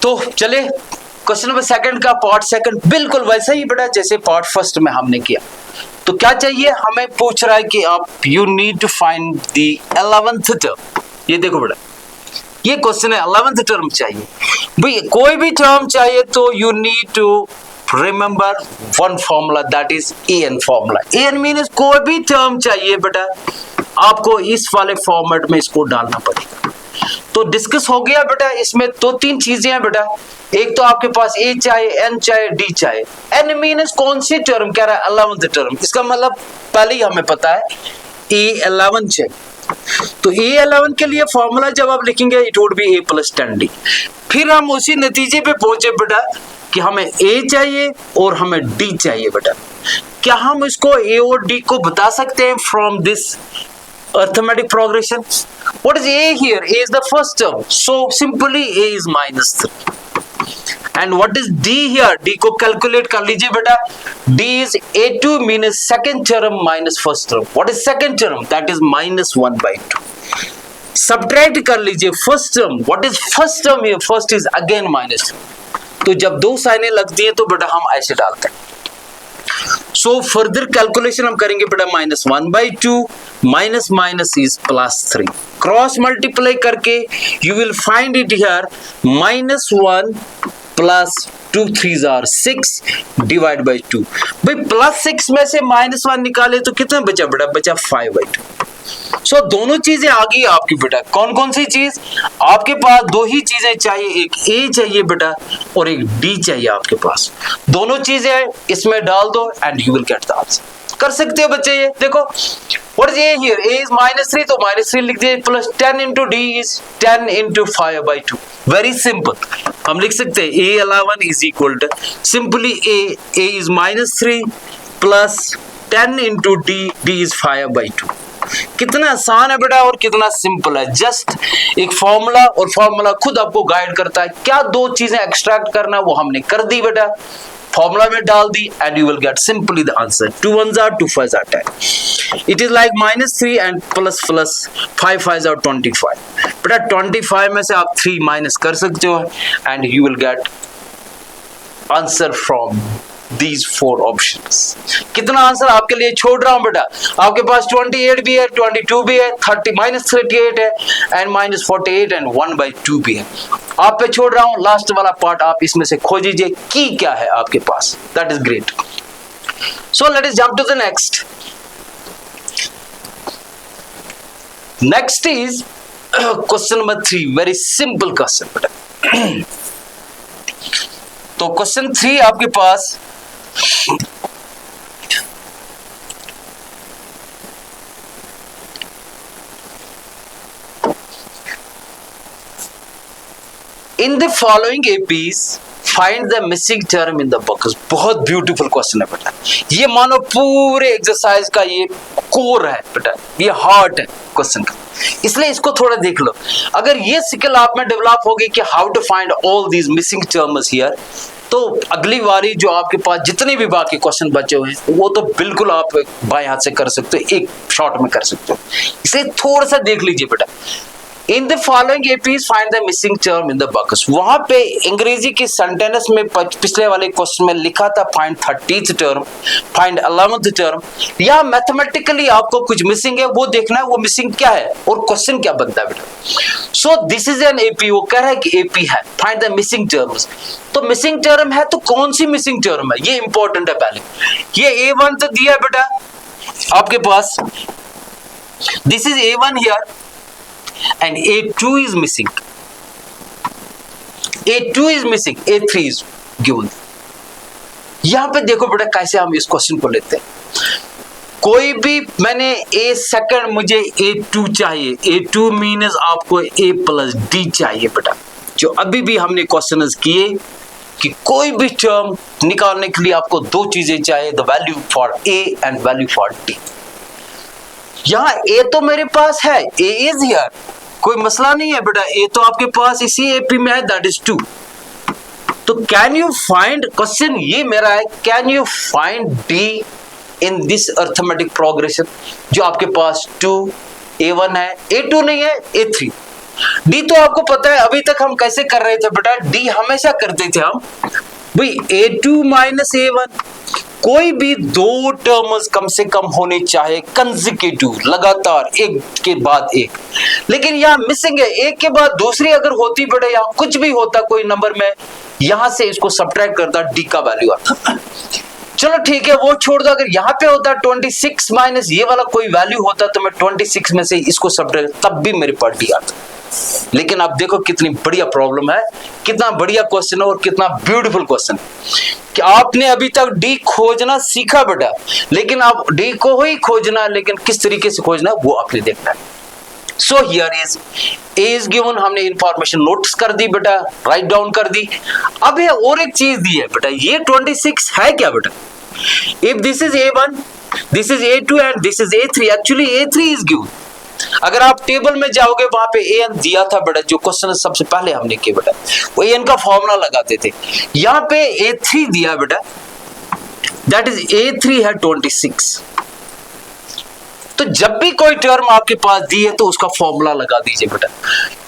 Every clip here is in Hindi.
तो चले क्वेश्चन नंबर सेकंड का पार्ट सेकंड बिल्कुल वैसा ही बेटा जैसे पार्ट फर्स्ट में हमने किया। तो क्या चाहिए हमें, पूछ रहा है कि आप you need to find the 11th term. ये देखो बेटा ये क्वेश्चन है 11th टर्म चाहिए भाई, कोई भी टर्म चाहिए तो you need to remember one formula, that is an formula. an means कोई भी टर्म चाहिए बेटा आपको इस वाले फॉर्मेट में इसको डालना पड़ेगा। तो डिस्कस हो गया बेटा, इसमें दो तीन चीजें हैं बेटा, एक तो आपके पास a चाहिए, n चाहिए, d चाहिए। n मीन्स कौन सी टर्म कह रहा है 11th टर्म, इसका मतलब पहले ही हमें पता है a11 चाहिए। तो a11 के लिए फॉर्मूला जब आप लिखेंगे it would be a + 10d। फिर हम उसी नतीजे पे पहुंचे बेटा कि हमें a चाहिए और हमें d चाहिए बेटा। क्या हम इसको a और d को बता सकते हैं from this arithmetic progression? What is a here? A is the first term, so simply a is -3. And what is d here? D को कैलकुलेट कर लीजिए बेटा, d is a2 means second term minus first term. What is second term? That is -1/2. Subtract कर लीजिए first term. What is first term here? First is again -3. तो जब दो साइनें लगती हैं तो बेटा हम ऐसे डालते हैं। सो फर्दर कैलकुलेशन हम करेंगे बेटा -1/2 minus minus is +3, cross multiply करके you will find it here -1 + 2 3s are 6 divide by 2। भाई +6 में से -1 निकाले तो कितना बचा बेटा, बचा 5/2। सो दोनों चीजें आ गई आपकी बेटा। कौन कौन सी चीज आपके पास, दो ही चीजें चाहिए, एक a चाहिए बेटा और एक d चाहिए आपके पास। दोनों चीजें इसमें डाल दो and you will get the answer. कर सकते हो बच्चे, ये देखो what is a here, a is -3 तो -3 लिख दिए, plus 10 into d is 10 into 5/2। Very simple, हम लिख सकते हैं a11 is equal to simply a is -3 plus 10 into d is 5/2। कितना आसान है बेटा और कितना सिंपल है। जस्ट एक फॉर्मूला और फॉर्मूला खुद आपको गाइड करता है। क्या दो चीजें एक्सट्रैक्ट करना वो हमने कर दी बेटा, फॉर्मूला में डाल दी and you will get simply the answer. 2 1s are 2 5s are 10। It is like -3 and plus 5 5s are 25। बेटा 25 में से आप 3 माइनस कर सकते हो and you will get answer from these 4 options। कितना आंसर आपके लिए छोड़ रहा हूं बेटा, आपके पास 28 भी है, 22 भी है, 38 है एंड -48 एंड 1/2 भी है। आप पे छोड़ रहा हूं, लास्ट वाला पार्ट आप इसमें से खोजिए की क्या है आपके पास। That is great. So let us jump to the next. Next is question number 3, very simple question बेटा। तो क्वेश्चन 3 आपके पास in the following APs find the missing term in the box. बहुत ब्यूटीफुल क्वेश्चन है बेटा, ये मानो पूरे एक्सरसाइज का ये कोर है बेटा, ये हार्ट है क्वेश्चन का, इसलिए इसको थोड़ा देख लो। अगर ये स्किल आप में डेवलप होगी कि how to find all these missing terms here, तो अगली बारी जो आपके पास जितने भी बाकी क्वेश्चन बचे हुए हैं वो तो बिल्कुल आप बाएं हाथ से कर सकते हो, एक शॉट में कर सकते हो। इसलिए थोड़ा सा देख लीजिए बेटा। इन the following APs find the missing term in the box. वहां पे अंग्रेजी की सेंटेंस में पिछले वाले क्वेश्चन में लिखा था find 30th term, find 11th term. या मैथमेटिकली आपको कुछ मिसिंग है वो देखना है, वो मिसिंग क्या है और क्वेश्चन क्या बनता है बेटा। So this is an AP, वो कह रहा है कि AP है, फाइंड द मिसिंग टर्म्स। तो मिसिंग टर्म है तो कौन सी मिसिंग टर्म है, ये इंपॉर्टेंट है। पहले ये A1 तो दिया है बेटा आपके पास, this is A1 here and A2 is missing, A2 is missing, A3 is given। यहां पे देखो बेटा कैसे हम इस क्वेश्चन को लेते हैं। कोई भी मैंने A सेकंड, मुझे A2 चाहिए, A2 मीन्स आपको A + D चाहिए बेटा। जो अभी भी हमने क्वेश्चन किए कि कोई भी टर्म निकालने के लिए आपको दो चीजें चाहिए, the value for A and value for D। यहां A तो मेरे पास है, A इज हियर, कोई मसला नहीं है बेटा, A तो आपके पास इसी AP में है, दैट इज 2। तो कैन यू फाइंड, क्वेश्चन ये मेरा है, can you find D in this arithmetic progression. जो आपके पास 2 A1 है, A2 नहीं है, A3। डी तो आपको पता है अभी तक हम कैसे कर रहे थे बेटा, डी हमेशा करते थे हम भाई a2 माइनस a1, कोई भी दो टर्म्स कम से कम होने चाहे कंसेक्यूटिव, लगातार एक के बाद एक, लेकिन यहाँ मिसिंग है, एक के बाद दूसरी अगर होती बेटा, यहाँ कुछ भी होता कोई नंबर में, यहां से इसको सब्ट्रैक्ट करता, डी का वैल्यू आता। चलो ठीक है वो छोड़ दो, अगर यहाँ पे होता 26 माइनस ये वाला कोई वैल्यू होता तो मैं 26 में से इसको सब्ट्रैक्ट, तब भी मेरे पास डी आता। लेकिन आप देखो कितनी बढ़िया प्रॉब्लम है, कितना बढ़िया क्वेश्चन है और कितना ब्यूटीफुल क्वेश्चन कि आपने अभी तक डी खोजना सीखा बेटा, लेकिन आप डी को ही खोजना, लेकिन किस तरीके से खोजना वो आपने देखना है। So here is a is given, हमने इंफॉर्मेशन नोटिस कर दी बेटा, राइट डाउन कर दी। अब है और एक चीज दी है बेटा, ये 26 है क्या बेटा, if this is a1, this is a2 and this is a3, actually a3 is given. अगर आप टेबल में जाओगे वहां पे an दिया था बेटा, जो क्वेश्चन सबसे पहले हमने किया बेटा, वो an का फॉर्मूला लगाते थे, यहाँ पे a3 दिया बेटा, दैट इज a3 है 26। तो जब भी कोई टर्म आपके पास दी है तो उसका फॉर्मूला लगा दीजिए बेटा।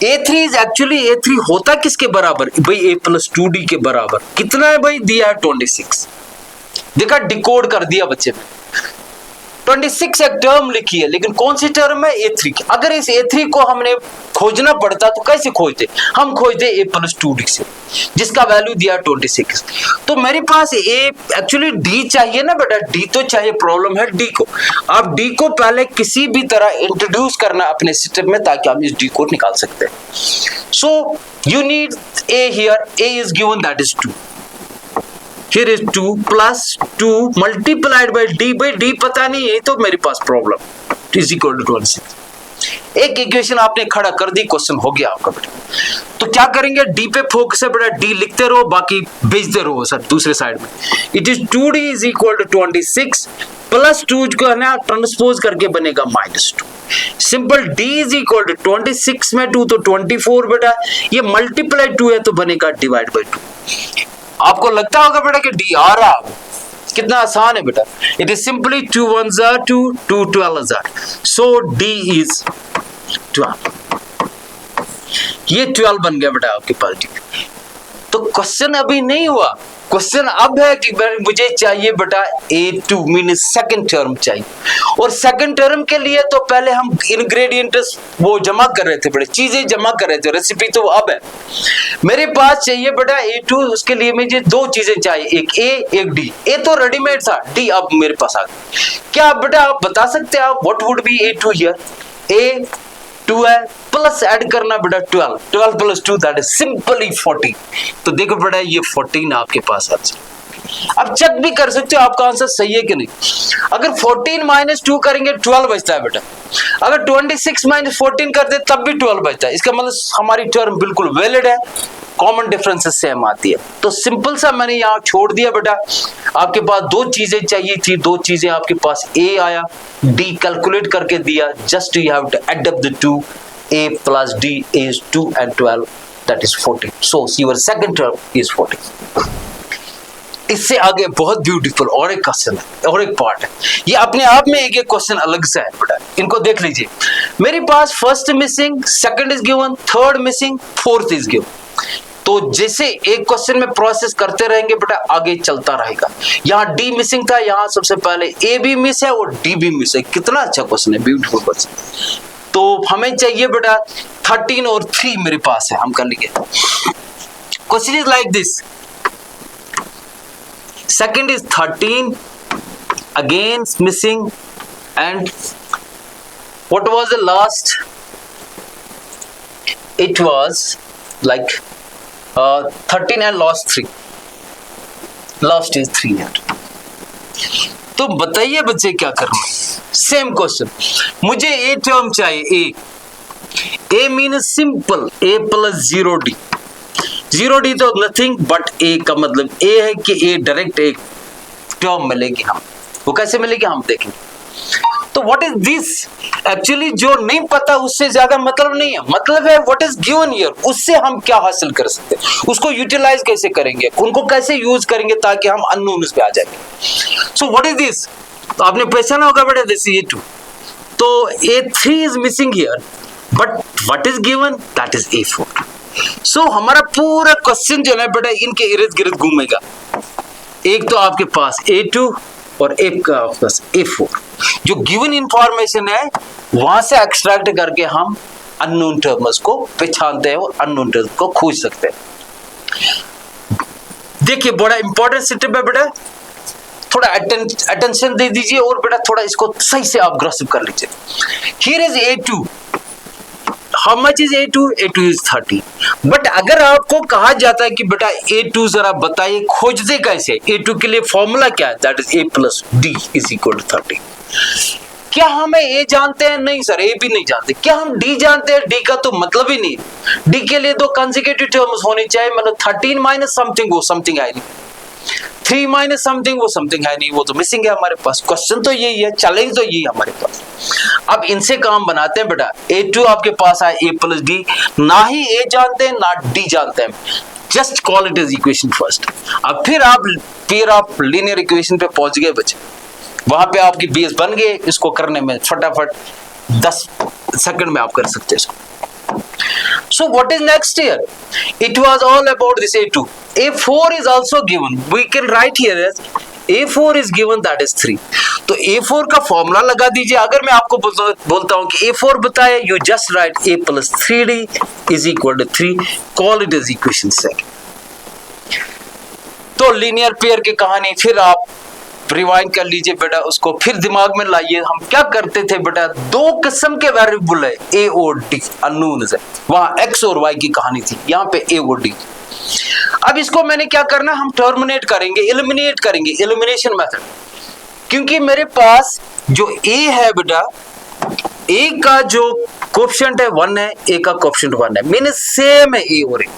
a3 इज एक्चुअली a3 होता किसके बराबर भाई, a प्लस 2d के बराबर, कितना है भाई, दिया है 26। देखा, डिकोड कर दिया बच्चे में, 26 एक टर्म लिखी है, लेकिन कौन सी टर्म है, a3 की। अगर इस a3 को हमने खोजना पड़ता तो कैसे खोजते, हम खोजते a प्लस 2d से, जिसका वैल्यू दिया 26। तो मेरे पास a एक्चुअली d चाहिए ना बेटा, d तो चाहिए, प्रॉब्लम है d को। आप d को पहले किसी भी तरह इंट्रोड्यूस करना अपने सिस्टम में, ताकि हम इस d को निकाल सकते हैं। So you need a here, a is given that is 2, here is 2 plus 2 multiplied by d, by d पता नहीं है तो मेरे पास प्रॉब्लम is equal to 26। एक इक्वेशन आपने खड़ा कर दी, क्वेश्चन हो गया आपका बेटा। तो क्या करेंगे, d पे फोकस है बेटा, d लिखते रहो, बाकी भेजते रहो सर दूसरे साइड में। It is 2d is equal to 26 plus 2 को है ना ट्रांसपोज करके बनेगा -2। Simple, d is equal to 26 में 2 तो 24 बेटा, ये मल्टीप्लाई 2 है तो बनेगा डिवाइड बाई 2। आपको लगता होगा बेटा कि डी आ रहा है, कितना आसान है बेटा। It is simply 2 1s are 2, 2 12s are, so D is 12। ये 12 बन गया बेटा आपके पास डी। तो क्वेश्चन अभी नहीं हुआ, क्वेश्चन अब है कि मुझे चाहिए बेटा a2 मीन सेकंड टर्म चाहिए, और सेकंड टर्म के लिए तो पहले हम इंग्रेडिएंट्स वो जमा कर रहे थे बेटा, चीजें जमा कर रहे थे, रेसिपी तो अब है। मेरे पास चाहिए बेटा a2, उसके लिए मुझे दो चीजें चाहिए, एक a एक d। a तो रेडीमेड था, d अब मेरे पास आ गया। क्या बेटा आप बता सकते हैं आप what would be a2 here, a 2 है प्लस ऐड करना बेटा 12, 12 प्लस 2 दैट इज सिंपली 14। तो देखो बेटा ये 14 आपके पास आंसर। अब चेक भी कर सकते हो आपका आंसर सही है कि नहीं। अगर 14 माइनस 2 करेंगे 12 बचता है बेटा, अगर 26 माइनस 14 कर दे तब भी 12 बचता है। इसका मतलब हमारी टर्म बिल्कुल वैलिड है, कॉमन डिफरेंसेस सेम आती है। तो सिंपल सा मैंने यहाँ छोड़ दिया बेटा। आपके पास दो चीजें चाहिए थी, दो चीजें आपके पास, a आया, d कैलकुलेट करके दिया, just you have to add up the two, a plus d is 2 and 12 that is 14, so your second term is 14। इससे आगे बहुत ब्यूटीफुल और एक क्वेश्चन है और एक पार्ट है, ये अपने आप में एक क्वेश्चन अलग से है बेटा, इनको देख लीजिए। मेरे पास first missing, second is given, third missing, fourth is given. तो जैसे एक क्वेश्चन में प्रोसेस करते रहेंगे बेटा, आगे चलता रहेगा। यहाँ डी मिसिंग था, यहाँ सबसे पहले ए भी मिस है और डी भी मिस है। कितना अच्छा क्वेश्चन है, ब्यूटीफुल क्वेश्चन। तो हमें चाहिए बेटा 13 और 3 मेरे पास है, हम कर लेंगे। Question is like this, second is 13 again missing and what was the last, it was like 13 and last 3, last is 3 यार। तो बताइए बच्चे क्या करना है। सेम क्वेश्चन, मुझे ए टर्म चाहिए, a means simple a plus 0d, 0d तो नथिंग बट a का मतलब a है कि a डायरेक्ट एक टर्म मिलेगी, हम वो कैसे मिलेगी हम देखेंगे। तो व्हाट इज दिस, एक्चुअली जो नहीं पता उससे ज्यादा मतलब नहीं है, मतलब है व्हाट इज गिवन हियर, उससे हम क्या हासिल कर सकते हैं, उसको यूटिलाइज कैसे करेंगे, उनको कैसे यूज करेंगे ताकि हम अननोन पे आ जाएंगे। सो व्हाट इज दिस, तो आपने पहचाना होगा बेटा दिस ए2। तो a3 is missing here but what is given, that is A4। सो हमारा पूरा क्वेश्चन जो है बेटा इनके इर्द गिर्द घूमेगा। एक तो आपके पास A2 और एक का पास A4। जो गिवन इंफॉर्मेशन है वहां से एक्सट्रैक्ट करके हम अननोन टर्म्स को पहचानते हैं और अननोन टर्म्स को खोज सकते हैं। देखिए बड़ा इंपॉर्टेंट स्टेप है बेटा, थोड़ा अटेंशन दे दीजिए और बेटा थोड़ा इसको सही से आप ग्रास्प कर लीजिए। Here is A2, how much is A2? A2 is 30। But अगर आपको कहा जाता है कि बेटा A2 जरा बताइए खोजते कैसे, A2 के लिए फॉर्मूला क्या है, that is A plus D is equal to 30। क्या हमें A जानते हैं? नहीं सर, A भी नहीं जानते। क्या हम D जानते हैं? D का तो मतलब ही नहीं। D के लिए दो कंसेक्यूटिव टर्म्स होनी चाहिए, मतलब 13 माइनस समथिंग, वो समथिंग है नहीं, 3 माइनस समथिंग, वो समथिंग है नहीं, वो तो मिसिंग है हमारे पास। क्वेश्चन तो यही है, चैलेंज तो यही है हमारे पास। अब इनसे काम बनाते हैं बेटा। A2 आपके पास है A प्लस D, ना ही A जानते हैं ना D जानते हैं, just call it is equation first. अब फिर आप लीनियर इक्वेशन पे पहुंच गए बच्चे, वहां पे आपकी बेस बन गए। इसको करने में फटाफट 10 सेकंड में आप कर सकते हैं इसको। So what is next here? It was all about this A2. A4 is also given. We can write here as A4 is given, that is 3. तो A4 का फॉर्मूला लगा दीजिए। अगर मैं आपको बोलता हूं कि A4 बताए, you just write A plus 3D is equal to 3. Call it as equation second. तो लीनियर पेयर की कहानी फिर आप रिवाइंड कर लीजिए बेटा, उसको फिर दिमाग में लाइए। हम क्या करते थे बेटा, दो किस्म के वेरिएबल है A और D अननोन है, वहां X और Y की कहानी थी, यहाँ पे A और D। अब इसको मैंने क्या करना, हम टर्मिनेट करेंगे, एलिमिनेट करेंगे, एलिमिनेशन मेथड। क्योंकि मेरे पास जो A है बेटा, A का जो कोएफिशिएंट है 1 है, A का कोएफिशिएंट 1 है, मीन सेम है A और A।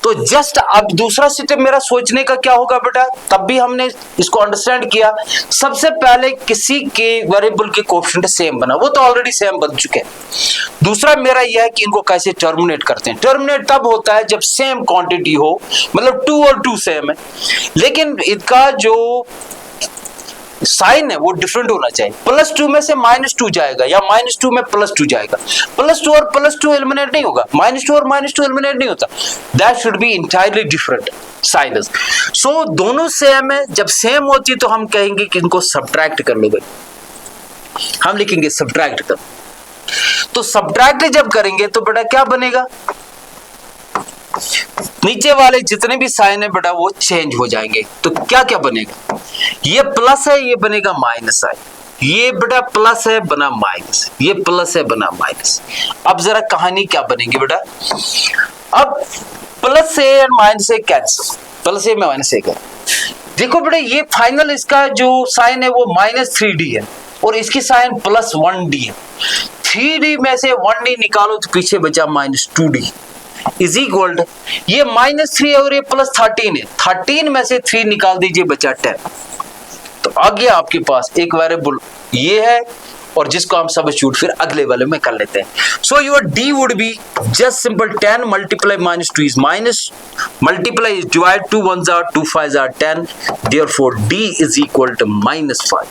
तो जस्ट अब दूसरा स्टेप मेरा सोचने का क्या होगा बेटा, तब भी हमने इसको अंडरस्टैंड किया। सबसे पहले किसी के वेरिएबल के कोएफिशिएंट सेम बना, वो तो ऑलरेडी सेम बन चुके हैं। दूसरा मेरा यह है कि इनको कैसे टर्मिनेट करते हैं। टर्मिनेट तब होता है जब सेम क्वांटिटी हो, मतलब 2 और 2 सेम है, लेकिन इनका जो साइन है वो डिफरेंट होना चाहिए। +2 में से -2 जाएगा या -2 में +2 जाएगा। +2 और +2 एलिमिनेट नहीं होगा, -2 और -2 एलिमिनेट नहीं होता। That should be entirely different signs. So दोनों सेम है, जब सेम होती तो हम कहेंगे कि इनको सब्ट्रैक्ट कर लो भाई, हम लिखेंगे सब्ट्रैक्ट कर। तो सब्ट्रैक्ट जब करेंगे तो बेटा क्या बनेगा, नीचे वाले जितने भी साइन है बेटा वो चेंज हो जाएंगे। तो क्या क्या बनेगा, ये प्लस है ये बनेगा माइनस है, ये बेटा प्लस है बना माइनस, ये प्लस है बना माइनस। अब जरा कहानी क्या बनेगी बेटा, अब प्लस से और माइनस से कैंसिल, प्लस से माइनस से कर। देखो बेटा ये फाइनल इसका जो साइन है वो -3D है और इसकी साइन +1D है। 3D में से 1D निकालो तो पीछे बचा -2D इज इक्वल टू, ये -3 और ये +13 है, 13 में से 3 निकाल दीजिए बचा 10। तो आ गया आपके पास एक वेरिएबल ये है, और जिसको हम सब्स्टिट्यूट फिर अगले वाले में कर लेते हैं। So your D would be just simple 10 multiply -2 is minus, multiply is divide, 2 1s are 2 5s are 10, therefore D is equal to -5।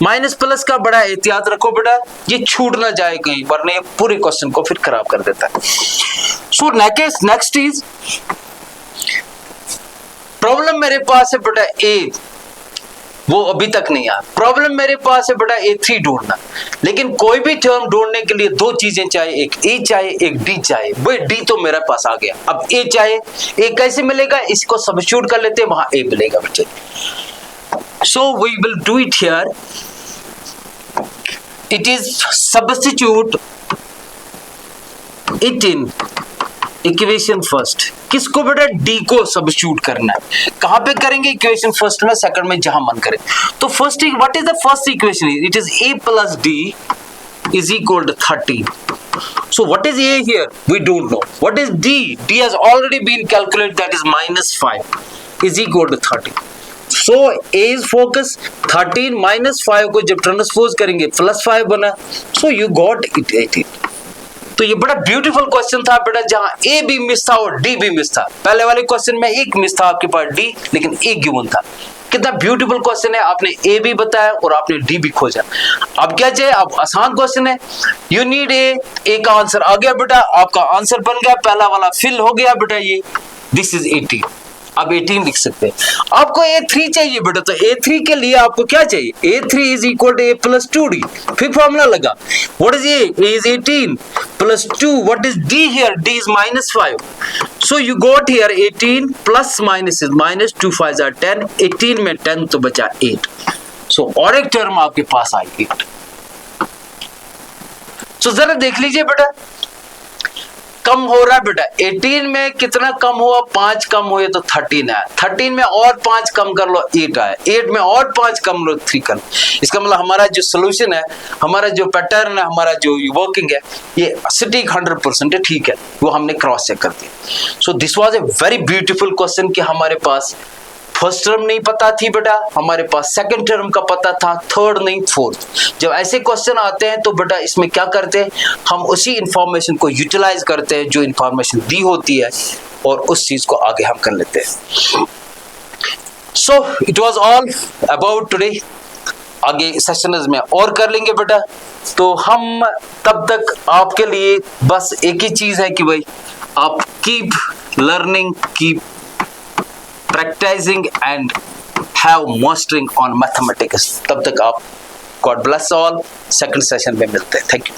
Minus plus का बड़ा एहतियात रखो बेटा, ये छूट ना जाए कहीं, वरना ये पूरे क्वेश्चन को फिर खराब कर देता है। सो नेक्स्ट इज प्रॉब्लम मेरे पास है बेटा A, वो अभी तक नहीं आया। प्रॉब्लम मेरे पास है बेटा A3 ढूंढना, लेकिन कोई भी टर्म ढूंढने के लिए दो चीजें चाहिए, एक A चाहिए एक D चाहिए। भाई D तो मेरे पास आ गया, अब A चाहिए। A कैसे मिलेगा, इसको सब्स्टिट्यूट कर लेते हैं, वहां A मिलेगा बच्चे। So we will do it here. It is substitute it in equation first. किसको बेटा, D को सब्स्टिट्यूट करना है। कहां पे करेंगे, इक्वेशन फर्स्ट में, सेकंड में, जहां मन करे। तो first what is the first equation, it is A plus D is equal to 13. So what is A here, we don't know. What is D, D has already been calculated, that is -5 is equal to 13. So A is focus, 13 -5 को जब ट्रांसपोज करेंगे +5 बना, so you got it 18. तो ये बड़ा ब्यूटीफुल क्वेश्चन था बेटा, जहां A भी मिस था और D भी मिस था। पहले वाले क्वेश्चन में एक मिस था आपके पास D, लेकिन A गिवन था। कितना ब्यूटीफुल क्वेश्चन है, आपने ए भी बताया और आपने डी भी खोजा। अब क्या चाहिए, अब आसान क्वेश्चन है, यू नीड ए का आंसर आ गया बेटा, आपका आंसर बन गया, पहला वाला फिल हो गया बेटा, ये दिस इज 18। अब 18 लिख सकते हैं। आपको A3 चाहिए बेटा, तो A3 के लिए आपको क्या चाहिए, A3 is equal to A plus 2D। फिर फॉर्मूला लगा, what is A is 18 plus 2, what is D here, D is -5। So you got here 18 plus minus is minus, 2 5 are 10, 18 में 10 तो बचा 8। सो और एक टर्म आपके पास आई 8। सो जरा देख लीजिए बेटा, कम हो रहा है बेटा, 18 में कितना कम हुआ, 5 कम हुए तो 13 आया, 13 में और 5 कम कर लो 8 आया, 8 में और 5 कम लो 3 कर लो। इसका मतलब हमारा जो सोल्यूशन है, हमारा जो पैटर्न है, हमारा जो वर्किंग है, ये सटीक 100% है, ठीक है, वो हमने क्रॉस चेक कर दिया। So this was a very beautiful question कि हमारे पास फर्स्ट टर्म नहीं पता थी बेटा, हमारे पास सेकंड टर्म का पता था, थर्ड नहीं फोर्थ। जब ऐसे क्वेश्चन आते हैं तो बेटा इसमें क्या करते हैं, हम उसी इंफॉर्मेशन को यूटिलाइज करते हैं जो इंफॉर्मेशन दी होती है, और उस चीज को आगे हम कर लेते हैं। So it was all about today. आगे सेशंस में और कर लेंगे बेटा, तो हम तब तक आपके लिए बस एक ही चीज है कि भाई आप keep learning, keep practicing and have mastering on mathematics। तब तक आप, God bless all, second session में मिलते हैं। Thank you.